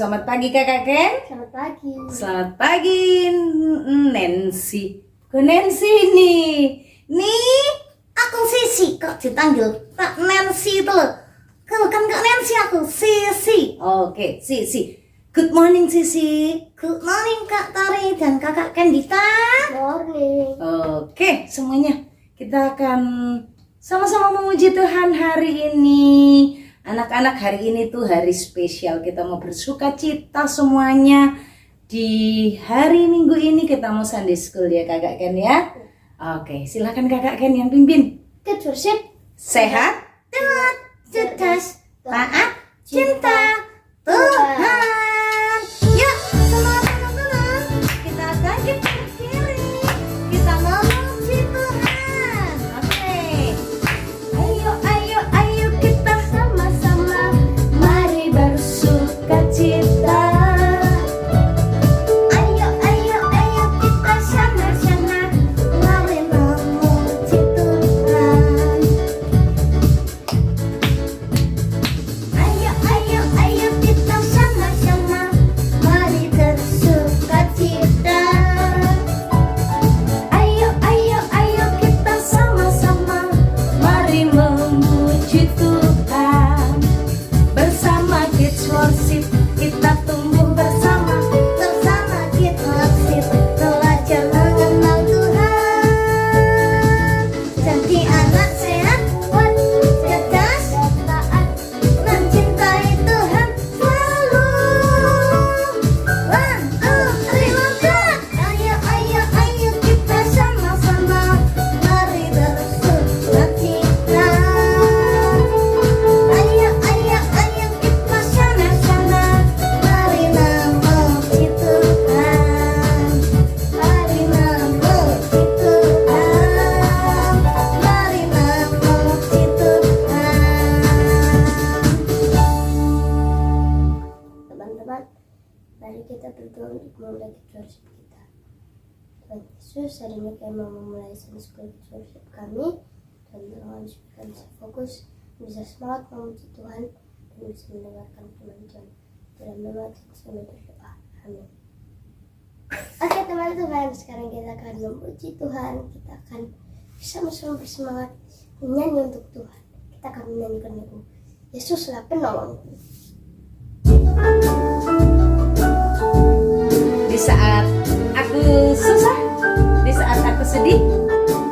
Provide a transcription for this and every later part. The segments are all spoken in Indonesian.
Selamat pagi Kakak Ken. Selamat pagi. Selamat pagi Nancy. Kok Nancy nih? Nih, aku Sisi. Kok dipanggil Kak Nancy itu loh. Kalau kan Kak Nancy aku Sisi. Oke, Sisi. Good morning Sisi. Good morning Kak Tari dan Kakak Kendita. Morning. Oke, semuanya kita akan sama-sama memuji Tuhan hari ini. Anak-anak, hari ini tuh hari spesial. Kita mau bersuka cita semuanya. Di hari Minggu ini kita mau Sunday School ya Kakak Ken ya. Oke, silakan Kakak Ken yang pimpin. Good worship. Sehat, taat, cerdas, taat, cinta Tuhan. Yuk, semua teman-teman, kita bangkit berdiri. Kita memuji Tuhan. Oke. Ayo kita sama-sama. Mari bersuka cita. Ayo kita sama-sama. Mari memuji Tuhan. Ayo kita sama-sama. Mari bersuka cita. Ayo kita sama-sama. Mari memuji Tuhan. Bersama Kids Worship kita tumbuh bersama. Bersama Kids Worship belajar mengenal Tuhan. Jadi anak sehat, kuat, cerdas, taat, mencintai Tuhan selalu. 1, 2, 3, lompat. Ayo kita sama-sama. Mari bersuka cita. Ayo kita sama-sama. Mari memuji Tuhan. Mari memuji Tuhan. Mari memuji Tuhan. Teman-teman, mari kita berdoa untuk memulai Kids Worship kita. Tuhan Yesus, hari ini kami mau memulai Sunday School Kids Worship kami. Dan tolong supaya kami bisa fokus, bisa semangat memuji Tuhan, dan bisa mendengarkan firman Tuhan. Dalam nama Yesus kami berdoa. Amin. Oke teman-teman, sekarang kita akan memuji Tuhan. Kita akan bersama-sama bersemangat menyanyi untuk Tuhan. Kita akan menyanyikan lagu Yesuslah penolongku. Di saat aku susah, di saat aku sedih,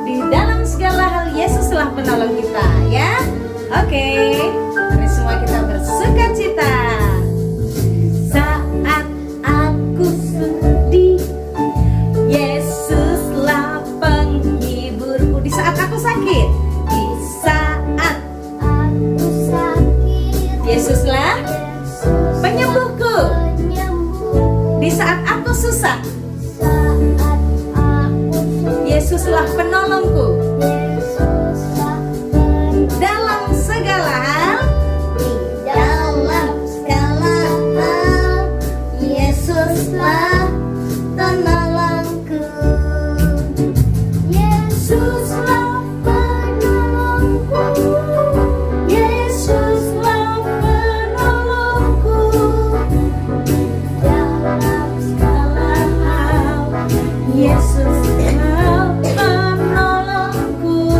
di dalam segala hal Yesuslah penolong kita ya. Oke, mari semua kita bersuka cita. Saat aku sedih, Yesuslah penghiburku. Di saat aku sakit, di saat Aku sakit, Yesuslah Yesus penyembuhku. penyembuh. Di saat aku susah, Saat aku Yesuslah penolongku. Yesuslah penolong. Dalam segala hal, Di dalam segala hal, Yesuslah penolongku. Yesuslah penolongku. Yesuslah penolongku. Dalam Segala hal, Yesuslah penolongku.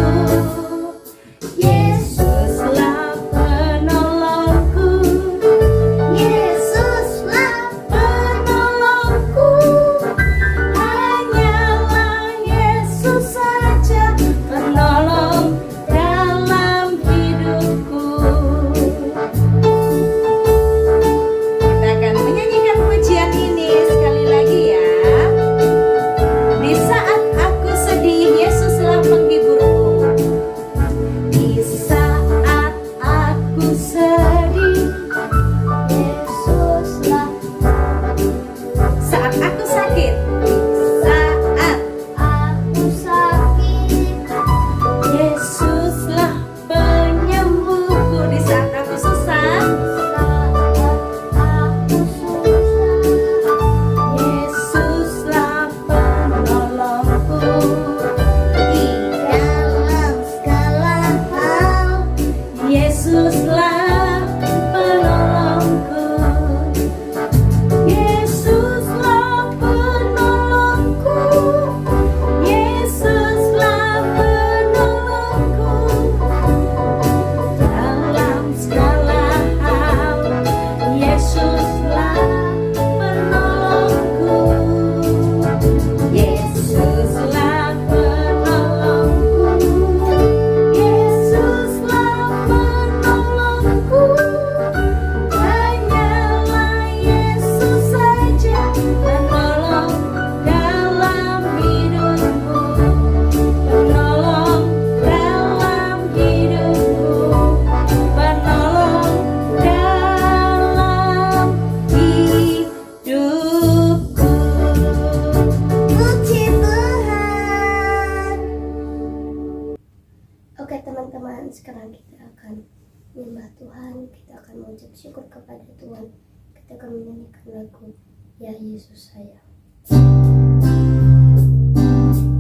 menyembah Tuhan, kita akan mengucap syukur kepada Tuhan. Kita akan menyanyikan lagu Ya Yesus Sayang.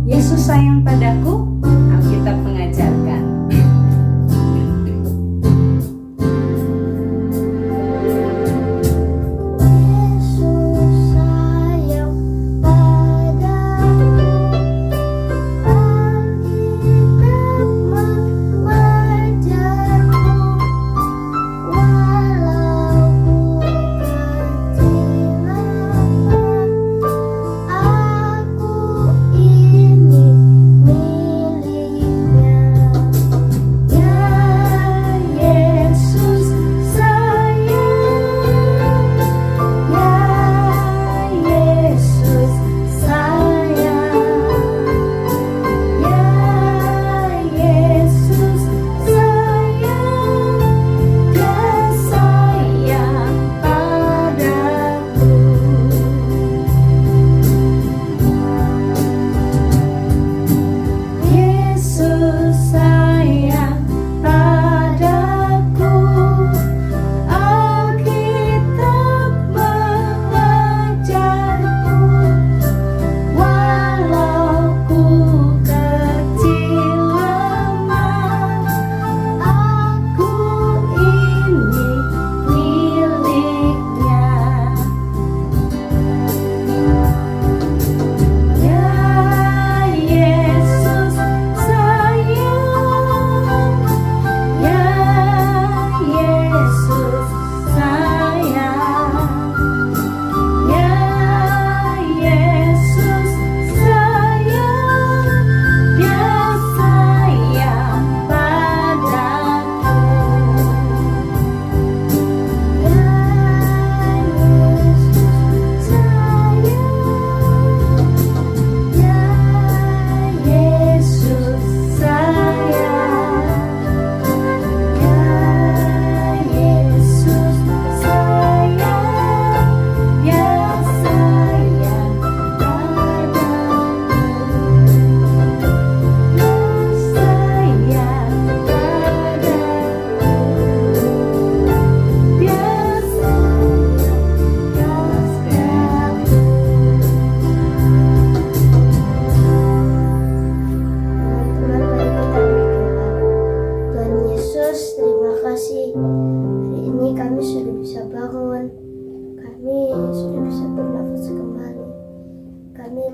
Yesus sayang padaku, Alkitab mengajarkan.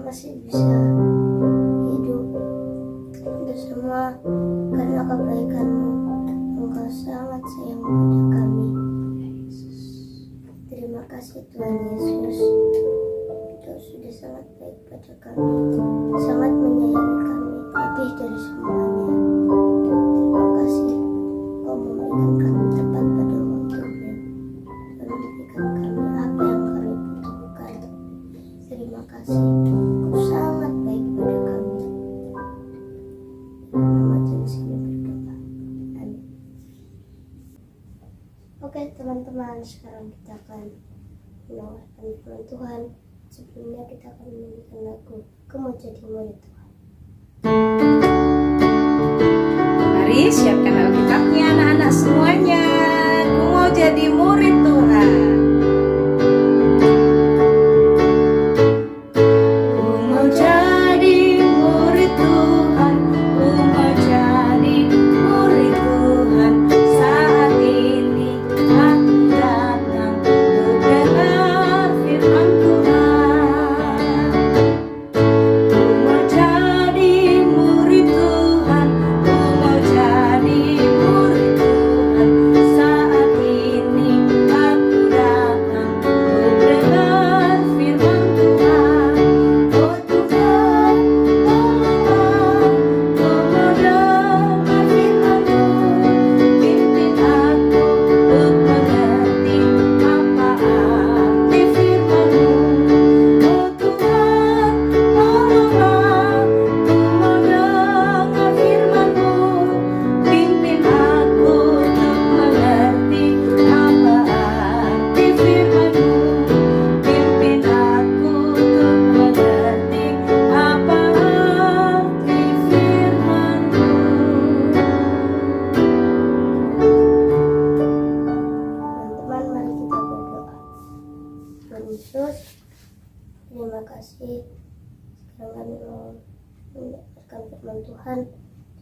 Masih bisa hidup. Itu semua karena kebaikan-Mu. Engkau sangat sayang pada kami. Terima kasih Tuhan Yesus. Engkau sudah sangat baik pada kami, sangat menyayangi kami lebih dari semuanya. Terima kasih Engkau memberikan kami tepat pada waktunya dan memberikan kami apa yang kami butuhkan. Terima kasih. Sangat baik pada kami. Nama Yesus kami berdoa. Amin. Oke teman-teman, sekarang kita akan mendengarkan firman Tuhan. Sebelumnya kita akan menyanyikan lagu Aku Mau Jadi Murid Tuhan. Mari siapkan Alkitabnya anak-anak semuanya. Aku mau jadi murid Tuhan. Aku Terima kasih. Sekarang kami mau mendengarkan firman Tuhan.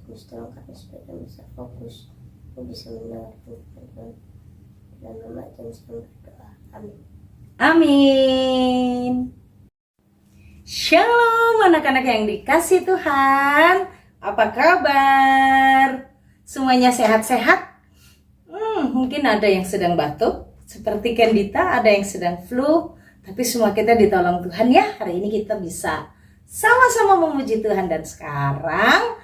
Terus tolong kami supaya kami bisa fokus, kami bisa mendengarkan firman Tuhan. Dan nama Yesus berdoa. Amin. Amin. Shalom anak-anak yang dikasih Tuhan. Apa kabar? Semuanya sehat-sehat? Mungkin ada yang sedang batuk, seperti Kendita, ada yang sedang flu. Tapi semua kita ditolong Tuhan ya. Hari ini kita bisa sama-sama memuji Tuhan. Dan sekarang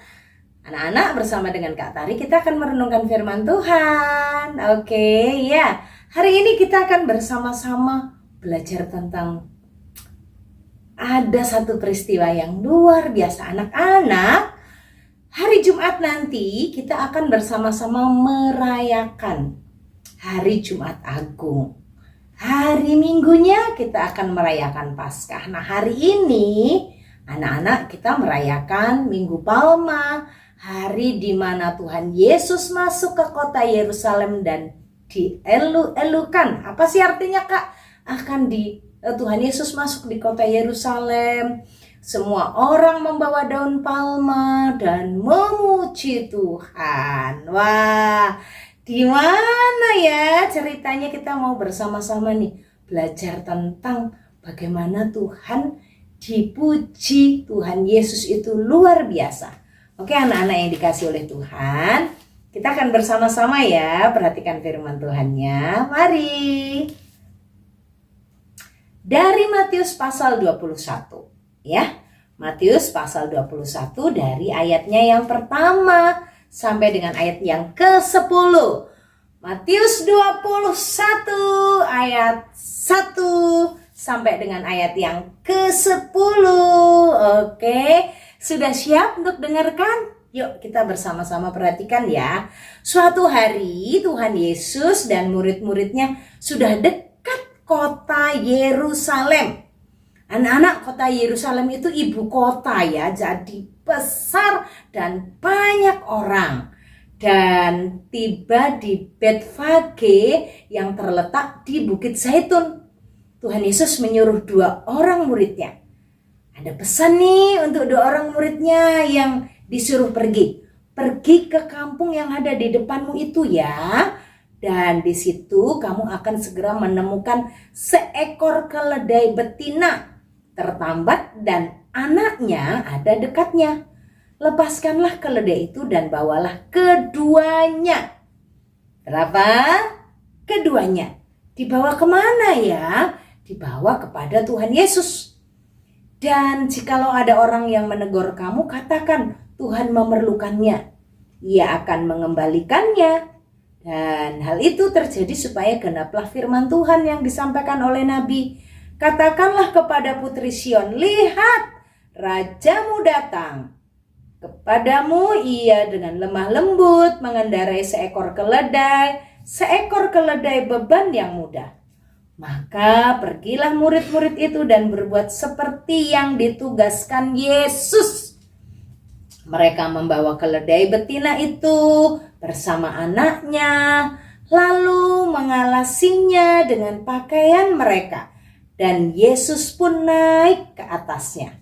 anak-anak bersama dengan Kak Tari kita akan merenungkan firman Tuhan. Oke ya. Hari ini kita akan bersama-sama belajar tentang ada satu peristiwa yang luar biasa. Anak-anak, hari Jumat nanti kita akan bersama-sama merayakan hari Jumat Agung. Hari Minggunya kita akan merayakan Paskah. Nah, hari ini anak-anak kita merayakan Minggu Palma, hari di mana Tuhan Yesus masuk ke kota Yerusalem dan dielu-elukan. Apa sih artinya, Kak? Tuhan Yesus masuk di kota Yerusalem. Semua orang membawa daun palma dan memuji Tuhan. Wah, di mana ya ceritanya? Kita mau bersama-sama nih belajar tentang bagaimana Tuhan dipuji. Tuhan Yesus itu luar biasa. Oke, anak-anak yang dikasih oleh Tuhan, kita akan bersama-sama ya perhatikan firman Tuhannya. Mari. Dari Matius pasal 21 ya. Matius pasal 21 dari ayatnya yang pertama sampai dengan ayat yang ke-10. Matius 21 ayat 1 sampai dengan ayat yang ke-10. Oke, sudah siap untuk dengarkan? Yuk kita bersama-sama perhatikan ya. Suatu hari Tuhan Yesus dan murid-muridnya sudah dekat kota Yerusalem. Anak-anak, kota Yerusalem itu ibu kota ya, jadi besar dan banyak orang. Dan tiba di Betfage yang terletak di Bukit Zaitun. Tuhan Yesus menyuruh 2 orang muridnya. Ada pesan nih untuk 2 orang muridnya yang disuruh pergi. Pergi ke kampung yang ada di depanmu itu ya. Dan di situ kamu akan segera menemukan seekor keledai betina tertambat dan anaknya ada dekatnya. Lepaskanlah keledai itu dan bawalah keduanya. Berapa? Keduanya. Dibawa kemana ya? Dibawa kepada Tuhan Yesus. Dan jikalau ada orang yang menegur kamu, katakan Tuhan memerlukannya. Ia akan mengembalikannya. Dan hal itu terjadi supaya genaplah firman Tuhan yang disampaikan oleh Nabi. Katakanlah kepada putri Sion, lihat, rajamu datang. Kepadamu ia dengan lemah lembut mengendarai seekor keledai beban yang mudah. Maka pergilah murid-murid itu dan berbuat seperti yang ditugaskan Yesus. Mereka membawa keledai betina itu bersama anaknya, lalu mengalasinya dengan pakaian mereka. Dan Yesus pun naik ke atasnya.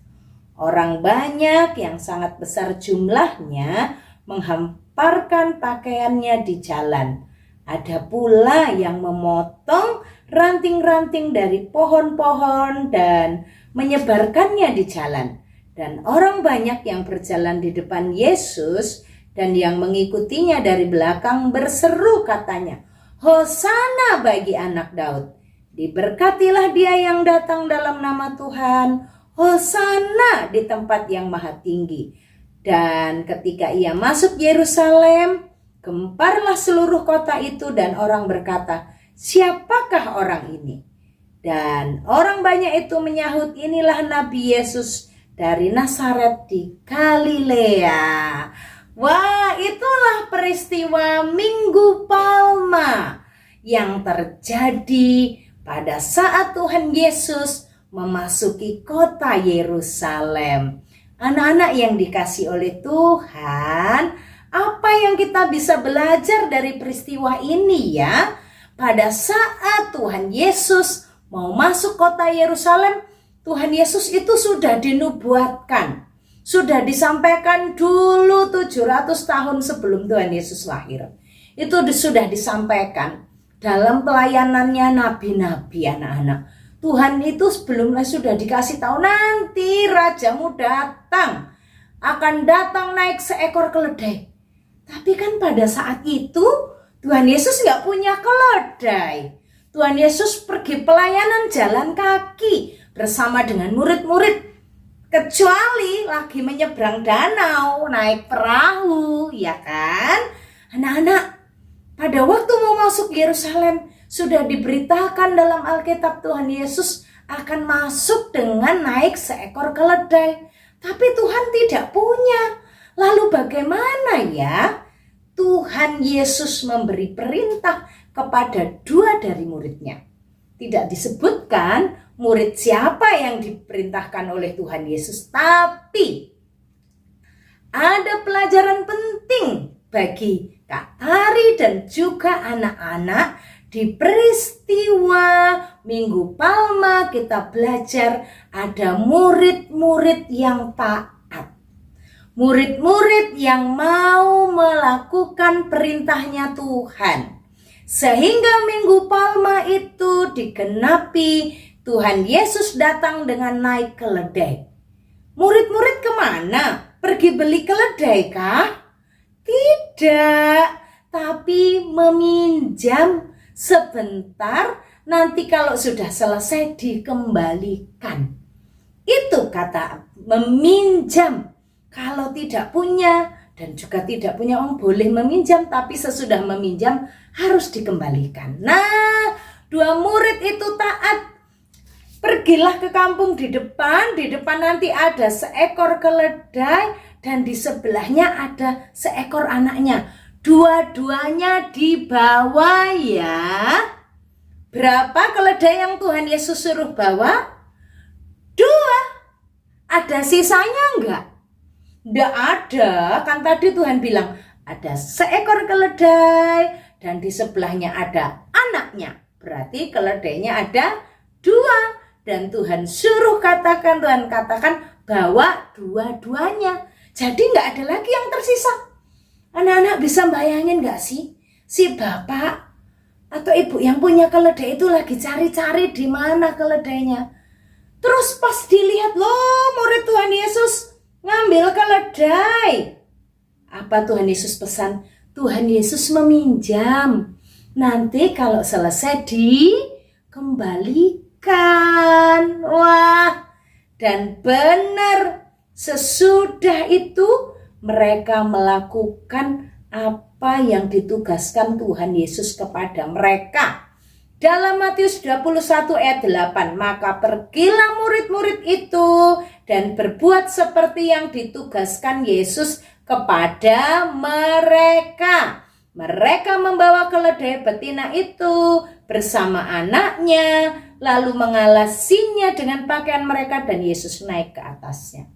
Orang banyak yang sangat besar jumlahnya menghamparkan pakaiannya di jalan. Ada pula yang memotong ranting-ranting dari pohon-pohon dan menyebarkannya di jalan. Dan orang banyak yang berjalan di depan Yesus dan yang mengikutinya dari belakang berseru katanya, Hosana bagi anak Daud. Diberkatilah dia yang datang dalam nama Tuhan. Hosana di tempat yang maha tinggi. Dan ketika ia masuk Yerusalem, gemparlah seluruh kota itu dan orang berkata, siapakah orang ini? Dan orang banyak itu menyahut, inilah Nabi Yesus dari Nazaret di Galilea. Wah, itulah peristiwa Minggu Palma yang terjadi pada saat Tuhan Yesus memasuki kota Yerusalem. Anak-anak yang dikasih oleh Tuhan, apa yang kita bisa belajar dari peristiwa ini ya? Pada saat Tuhan Yesus mau masuk kota Yerusalem, Tuhan Yesus itu sudah dinubuatkan, sudah disampaikan dulu 700 tahun sebelum Tuhan Yesus lahir. Itu sudah disampaikan dalam pelayanannya nabi-nabi, anak-anak. Tuhan itu sebelumnya sudah dikasih tahu nanti rajamu datang, akan datang naik seekor keledai. Tapi kan pada saat itu Tuhan Yesus nggak punya keledai. Tuhan Yesus pergi pelayanan jalan kaki bersama dengan murid-murid. Kecuali lagi menyeberang danau, naik perahu, ya kan? Anak-anak, pada waktu mau masuk Yerusalem, sudah diberitakan dalam Alkitab Tuhan Yesus akan masuk dengan naik seekor keledai. Tapi Tuhan tidak punya. Lalu bagaimana ya? Tuhan Yesus memberi perintah kepada 2 dari muridnya. Tidak disebutkan murid siapa yang diperintahkan oleh Tuhan Yesus, tapi ada pelajaran penting bagi Kak Tari dan juga anak-anak di peristiwa Minggu Palma. Kita belajar ada murid-murid yang taat, murid-murid yang mau melakukan perintahnya Tuhan, sehingga Minggu Palma itu digenapi. Tuhan Yesus datang dengan naik keledai. Murid-murid kemana? Pergi beli keledai kah? Tidak, tapi meminjam sebentar, nanti kalau sudah selesai dikembalikan. Itu kata meminjam. Kalau tidak punya dan juga tidak punya orang boleh meminjam, tapi sesudah meminjam harus dikembalikan. Nah, 2 murid itu taat. Pergilah ke kampung di depan nanti ada seekor keledai dan di sebelahnya ada seekor anaknya. Dua-duanya dibawa ya. Berapa keledai yang Tuhan Yesus suruh bawa? 2. Ada sisanya enggak? Enggak ada. Kan tadi Tuhan bilang ada seekor keledai dan di sebelahnya ada anaknya. Berarti keledainya ada 2. Dan Tuhan katakan bawa 2-duanya. Jadi nggak ada lagi yang tersisa. Anak-anak bisa bayangin nggak sih? Si bapak atau ibu yang punya keledai itu lagi cari-cari di mana keledainya. Terus pas dilihat, loh murid Tuhan Yesus ngambil keledai. Apa Tuhan Yesus pesan? Tuhan Yesus meminjam. Nanti kalau selesai dikembalikan. Wah, dan benar sesudah itu mereka melakukan apa yang ditugaskan Tuhan Yesus kepada mereka. Dalam Matius 21 ayat 8, maka pergilah murid-murid itu dan berbuat seperti yang ditugaskan Yesus kepada mereka. Mereka membawa keledai betina itu bersama anaknya, lalu mengalasinya dengan pakaian mereka dan Yesus naik ke atasnya.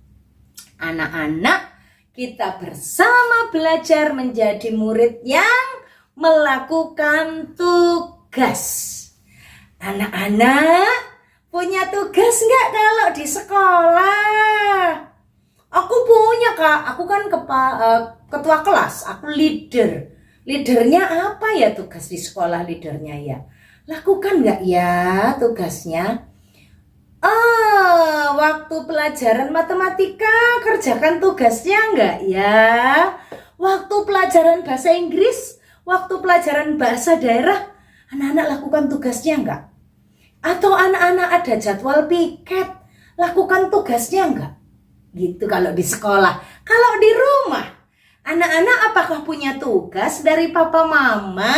Anak-anak, kita bersama belajar menjadi murid yang melakukan tugas. Anak-anak, punya tugas nggak kalau di sekolah? Aku punya Kak, aku kan ketua kelas, aku leader. Leadernya apa ya tugas di sekolah leadernya ya? Lakukan nggak ya tugasnya? Waktu pelajaran matematika kerjakan tugasnya nggak ya? Waktu pelajaran bahasa Inggris, waktu pelajaran bahasa daerah, anak-anak lakukan tugasnya nggak? Atau anak-anak ada jadwal piket, lakukan tugasnya nggak? Gitu kalau di sekolah. Kalau di rumah, anak-anak apakah punya tugas dari papa mama?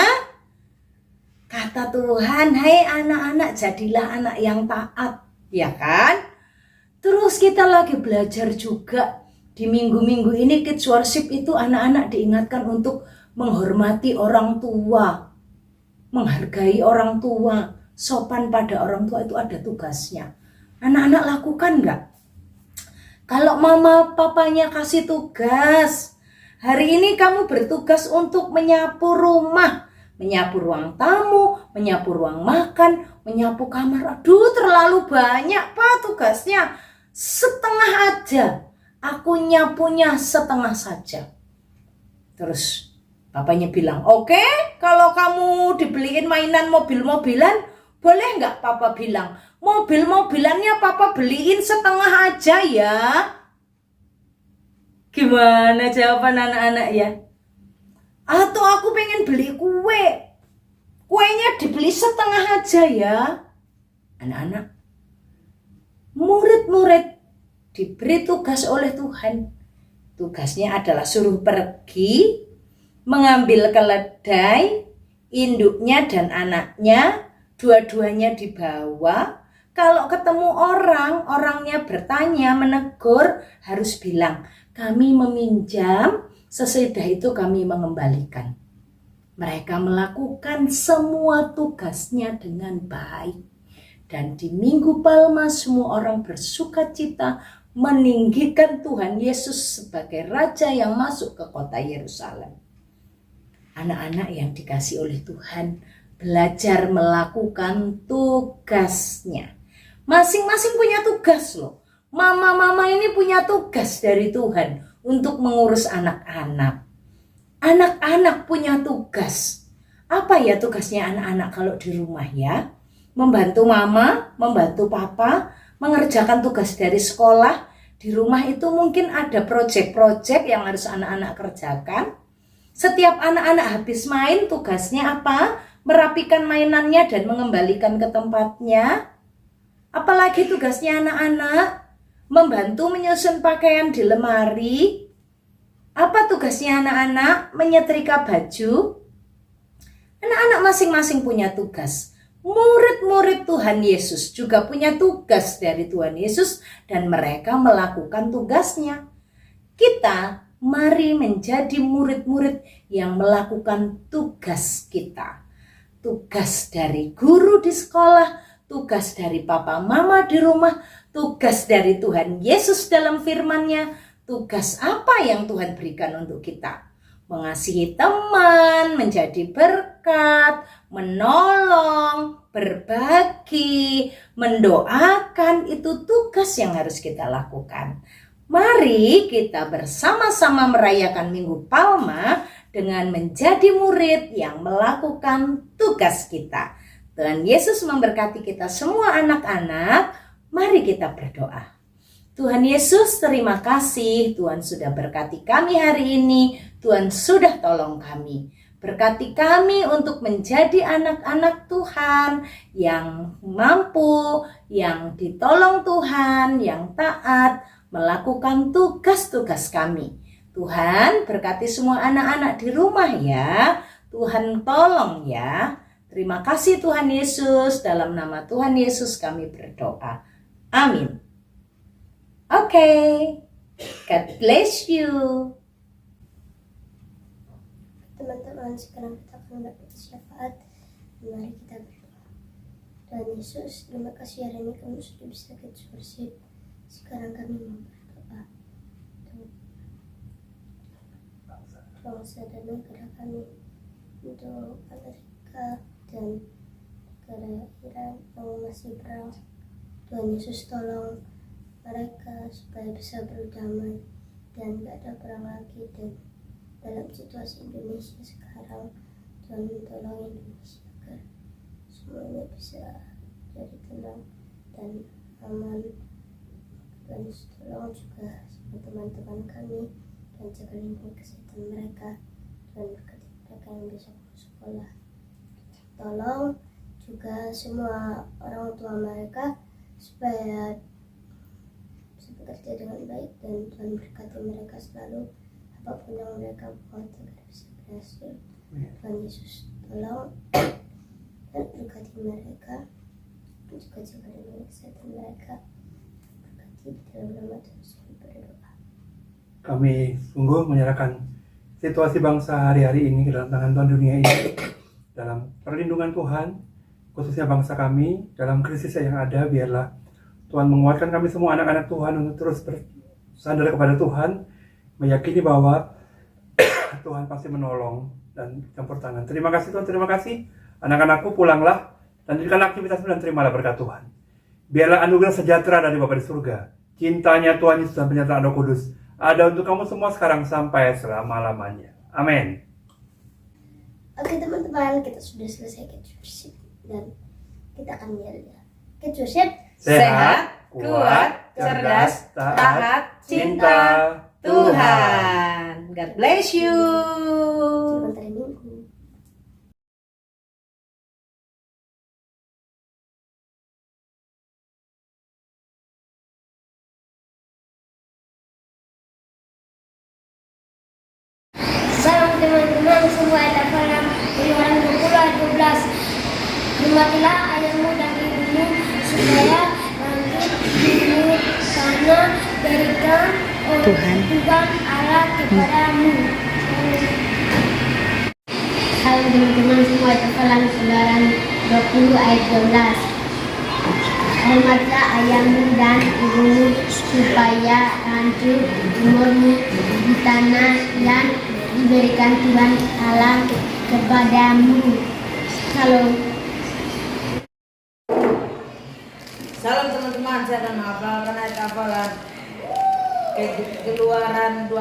Kata Tuhan, hai anak-anak, jadilah anak yang taat, ya kan? Terus kita lagi belajar juga di minggu-minggu ini Kids Worship itu anak-anak diingatkan untuk menghormati orang tua, menghargai orang tua, sopan pada orang tua itu ada tugasnya. Anak-anak lakukan nggak? Kalau mama papanya kasih tugas, hari ini kamu bertugas untuk menyapu rumah, menyapu ruang tamu, menyapu ruang makan, menyapu kamar. Aduh, terlalu banyak Pak tugasnya. Setengah aja. Aku nyapunya setengah saja. Terus bapaknya bilang, oke, kalau kamu dibeliin mainan mobil-mobilan, boleh nggak papa bilang, mobil-mobilannya papa beliin setengah aja ya. Gimana jawaban anak-anak ya? Atau aku pengen beli kue, kuenya dibeli setengah aja ya. Anak-anak, murid-murid diberi tugas oleh Tuhan. Tugasnya adalah suruh pergi, mengambil keledai, induknya dan anaknya, dua-duanya dibawa. Kalau ketemu orang, orangnya bertanya, menegur, harus bilang, kami meminjam, sesudah itu kami mengembalikan. Mereka melakukan semua tugasnya dengan baik. Dan di Minggu Palma semua orang bersuka cita meninggikan Tuhan Yesus sebagai Raja yang masuk ke kota Yerusalem. Anak-anak yang dikasih oleh Tuhan belajar melakukan tugasnya. Masing-masing punya tugas loh. Mama-mama ini punya tugas dari Tuhan untuk mengurus anak-anak. Anak-anak punya tugas. Apa ya tugasnya anak-anak kalau di rumah ya? Membantu mama, membantu papa, mengerjakan tugas dari sekolah. Di rumah itu mungkin ada proyek-proyek yang harus anak-anak kerjakan. Setiap anak-anak habis main tugasnya apa? Merapikan mainannya dan mengembalikan ke tempatnya. Apalagi tugasnya anak-anak? Membantu menyusun pakaian di lemari. Apa tugasnya anak-anak? Menyetrika baju. Anak-anak masing-masing punya tugas. Murid-murid Tuhan Yesus juga punya tugas dari Tuhan Yesus dan mereka melakukan tugasnya. Kita mari menjadi murid-murid yang melakukan tugas kita. Tugas dari guru di sekolah, tugas dari papa mama di rumah, tugas dari Tuhan Yesus dalam firman-Nya. Tugas apa yang Tuhan berikan untuk kita? Mengasihi teman, menjadi berkat, menolong, berbagi, mendoakan, itu tugas yang harus kita lakukan. Mari kita bersama-sama merayakan Minggu Palma dengan menjadi murid yang melakukan tugas kita. Tuhan Yesus memberkati kita semua anak-anak. Mari kita berdoa. Tuhan Yesus, terima kasih Tuhan sudah berkati kami hari ini. Tuhan sudah tolong kami. Berkati kami untuk menjadi anak-anak Tuhan yang mampu, yang ditolong Tuhan, yang taat, melakukan tugas-tugas kami. Tuhan berkati semua anak-anak di rumah ya. Tuhan tolong ya. Terima kasih Tuhan Yesus. Dalam nama Tuhan Yesus kami berdoa. Amin. Oke, God bless you. Teman-teman, sekarang kita akan dapat syafaat. Mari kita berdoa. Tuhan Yesus, terima kasih hari ini kami sudah bisa kids worship. Sekarang kami mau berdoa untuk bangsa dan negara kami, untuk Amerika dan negara Iran yang masih perang. Tuhan Yesus tolong mereka supaya bisa berdamai dan gak ada perang lagi. Dan dalam situasi Indonesia sekarang, Tuhan tolong Indonesia agar semuanya bisa jadi tenang dan aman. Dan tolong juga sama teman-teman kami dan jaga lindungi kesehatan mereka dan berkati mereka yang bisa sekolah. Tolong juga semua orang tua mereka supaya bekerja dengan baik dan Tuhan berkati mereka selalu, apapun yang mereka buat agar bisa berhasil. Tuhan Yesus tolong dan berkati mereka, juga jaga lindungi kesehatan mereka. Berkati di dalam nama Tuhan Yesus berdoa. Kami sungguh menyerahkan situasi bangsa hari-hari ini ke dalam tangan Tuhan, dunia ini dalam perlindungan Tuhan, khususnya bangsa kami dalam krisis yang ada. Biarlah Tuhan menguatkan kami semua anak-anak Tuhan untuk terus bersandar kepada Tuhan, meyakini bahwa Tuhan pasti menolong dan campur tangan. Terima kasih Tuhan, terima kasih. Anak-anakku pulanglah Lanjutkan aktivitasmu dan terimalah berkat Tuhan. Biarlah anugerah sejahtera dari Bapa di surga, cintanya Tuhan Yesus dan penyertaan Roh Kudus ada untuk kamu semua sekarang sampai selama-lamanya. Amin. Oke teman-teman, kita sudah selesai Kids Worship dan kita akan lihat Kids Worship. Sehat, kuat, cerdas, taat, cinta Tuhan. God bless you. Sebentar minggu. Salam teman-teman semua, ada dalam Keluaran 20 ayat 12. Hormatilah ayahmu dan ibumu supaya langit, bumi, tanah berikan Tuhan. Tuhan Allah kepadamu. Salam teman-teman semua, hafalan Keluaran 20 ayat 12. Hormatilah ayahmu dan ibumu supaya lanjut umurmu di tanah yang diberikan Tuhan Allah kepadamu. Salam. Salam teman-teman, saya akan menghafalkan ayat hafalan Keluaran 20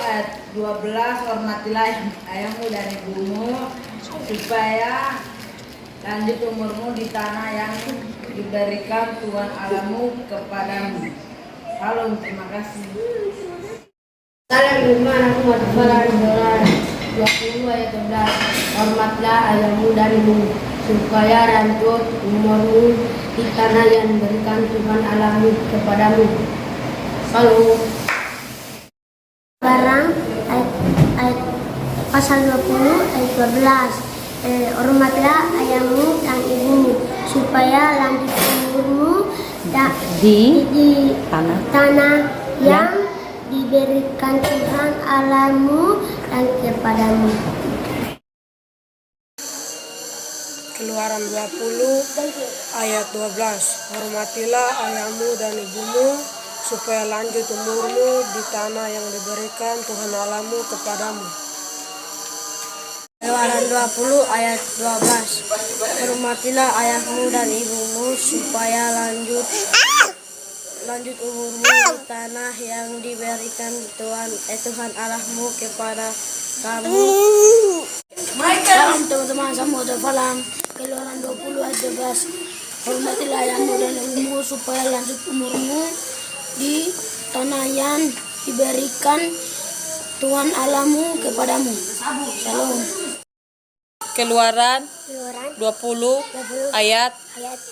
ayat 12. Hormatilah ayahmu dan ibumu supaya lanjut umurmu di tanah yang diberikan Tuhan Allahmu kepadamu. Salam, terima kasih. Salam teman, aku mau hafalan Keluaran 20 ayat 11. Hormatlah ayahmu dan ibumu supaya lanjut umurmu di tanah yang diberikan Tuhan Allahmu kepadamu. Salam. Sekarang ayat pasal 20 ayat 12. Hormatlah ayahmu dan ibumu supaya lanjut umurmu di tanah yang diberikan Tuhan Allahmu dan kepadamu. Keluaran 20 ayat 12. Hormatilah ayahmu dan ibumu supaya lanjut umurmu di tanah yang diberikan Tuhan Allahmu kepadamu. Keluaran 20 ayat 12. Hormatilah ayahmu dan ibumu supaya lanjut umurmu di tanah yang diberikan Tuhan Allahmu kepada kamu. Salam teman-teman, sama hafalan Keluaran 20 ayat 12. Hormatilah ayahmu dan ibumu supaya lanjut umurmu di tanah yang diberikan Tuhan Allahmu kepadamu. Salam. Keluaran 20 ayat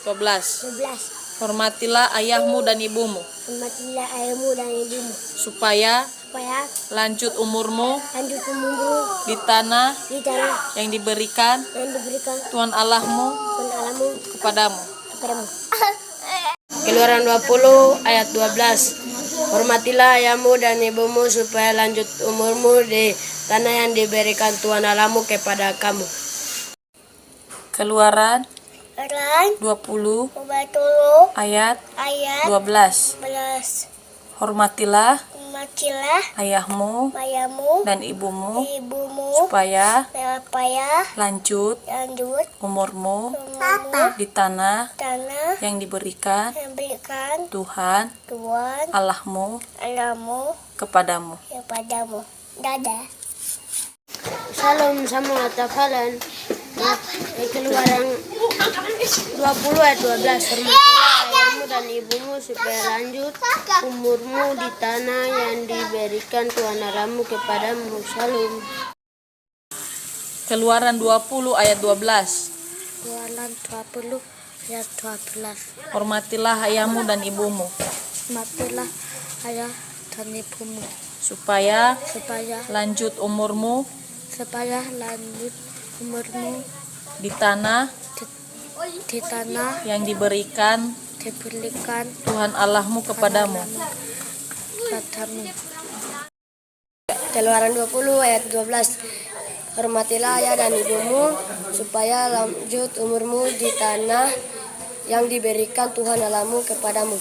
12. 12. Hormatilah ayahmu dan ibumu Hormatilah ayahmu dan ibumu supaya supaya lanjut umurmu lanjut umurmu di tanah di tanah yang diberikan yang diberikan Tuhan Allahmu Tuhan Allahmu kepadamu. kepadamu. Keluaran 20 ayat 12. Hormatilah ayahmu dan ibumu supaya lanjut umurmu di tanah yang diberikan Tuhan Allahmu kepada kamu. Keluaran Keluaran 20 20 ayat ayat 12. 11. Hormatilah Hormatilah ayahmu ayahmu dan ibumu ibumu supaya supaya lanjut lanjut umurmu umurmu di tanah tanah yang diberikan yang berikan Tuhan Tuhan Allahmu Allahmu kepadamu. kepadamu. Dadah. Salam sama hafalan Keluaran 20 ayat 12. Hormatilah ayahmu dan ibumu supaya lanjut umurmu di tanah yang diberikan Tuhan Allahmu kepadamu. Salam. Keluaran 20 ayat 12. Keluaran 20 ayat 12. Hormatilah ayahmu dan ibumu Matilah ayah dan ibumu supaya supaya lanjut umurmu lanjut umurmu di tanah di tanah yang diberikan diberikan Tuhan Allahmu kepadamu. kepadamu. Keluaran 20 ayat 12. Hormatilah ayah dan ibumu supaya lanjut umurmu di tanah yang diberikan Tuhan Allahmu kepadamu.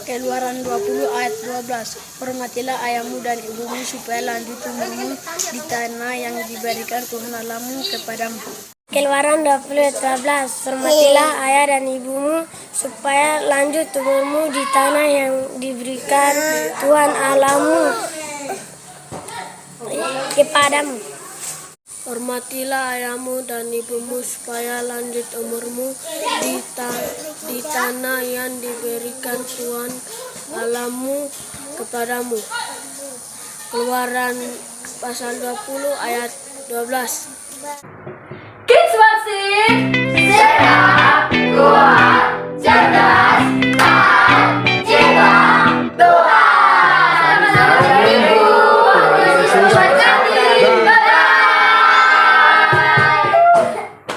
Keluaran 20 ayat 12. Hormatilah ayahmu dan ibumu supaya lanjut umurmu di tanah yang diberikan Tuhan Allahmu kepadamu. Keluaran 20 ayat 12. Hormatilah ayah dan ibumu supaya lanjut umurmu di tanah yang diberikan Tuhan Allahmu kepadamu. Hormatilah ayahmu dan ibumu supaya lanjut umurmu di tanah yang diberikan Tuhan Allahmu kepadamu. Keluaran pasal 20 ayat 12. Kids Watching!